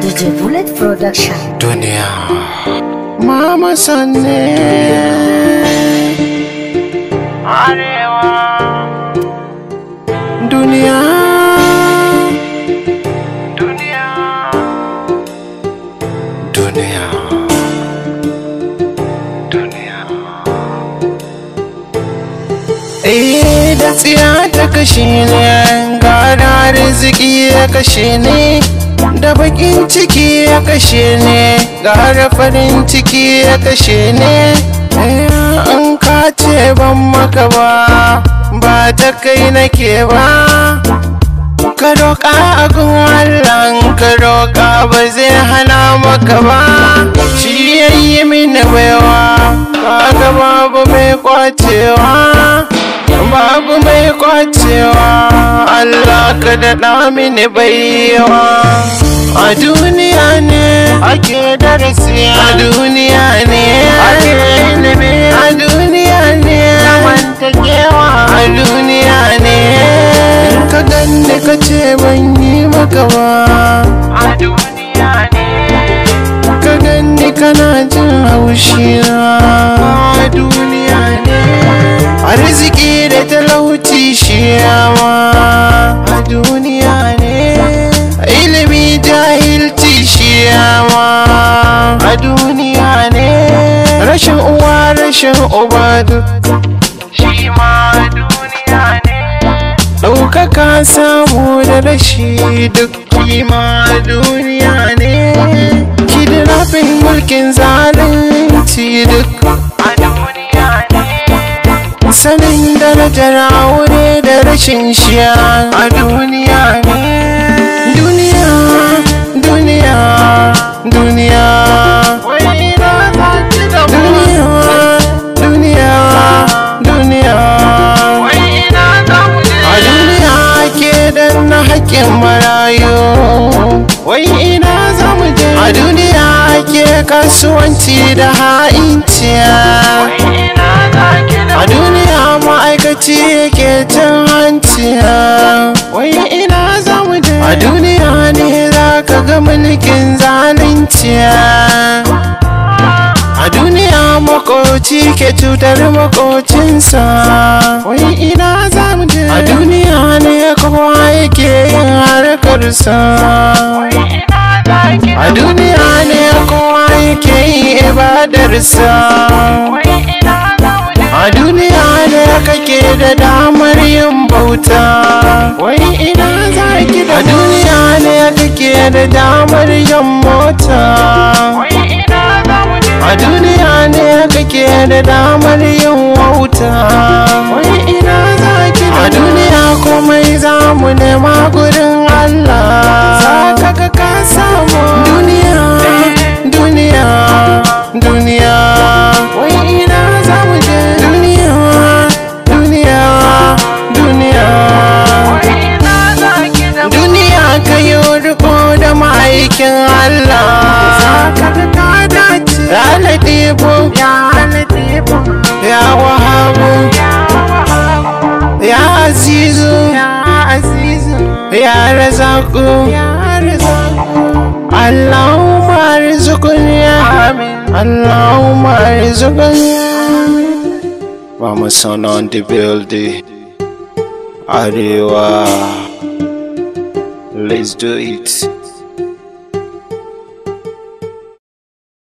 DJ Bullet Production. Duniya Mama Sanne Arewa Duniya Duniya Duniya Duniya da tsiya ta kashe ne, gara arziki ya kashe ne, da bakin ciki ya kashe ne, gara farin ciki ya kashe ne. An ka ce ban maka ba ta kai nake ba, ka roƙa agun Allah, ka roƙa ba zai hana maka ba. Shi yayi mini baiwa, kaga babu mai kwacewa, babu mai kwacewa. Allah ka daɗa mini baiwa. A duniya ne ake darasi, a duniya ne ake ilimi, a duniya ne zamantakewa, a duniya ne in ka ganni ka ce ban yi maka ba, a duniya ne ka ganni kana jin haushi na, a duniya ne arziki da talauci shi yawa, a duniya ne ilimi jahilci shi yawa, a duniya ne rashin uwa rashin uba duk shi ma, a duniya ne ɗaukaka samu da rashi duk shi ma, a duniya ne kidnapping mulkin zalunci duk, a duniya ne sanin darajar aure da rashin shiya, a duniya ne. Duniya, duniya, duniya, duniya, duniya, duniya. A duniya ke danna haƙƙin marayu, wai ina za mu je? A duniya ke kasuwanci da ha'inciya, a duniya ma'aikaci yake cin hanciya, wai ina za mu je? A duniya ne za ka ga mulkin zalinciya, a duniya makoci ke cutar makocinsa, wai ina za mu je? A duniya ne kowa yake yin harkarsa, a duniya ne kowa yake yin ibadarsa, a duniya ne kake da damar yin bauta, wai ina za ki da? A duniya ne kake da damar yin mota, a duniya ne kake da damar yin wauta, wai ina za ki da? A duniya komai za mu nema gurin Allah, za ka ga ka samu. Duniya, duniya, duniya, wai ina za mu je? Duniya, duniya, duniya, duniya ka yi riko da ma'aikin Allah, za ka ga ka dace. Ya Latifu, ya Latifu, ya Wahabu, ya Azizu, ya Azizu, ya Razaku, ya Razaku. Allahumma arzuqni, amin. Allahumma arzuqni, amin. Mama Son on the building. Arewa, let's do it.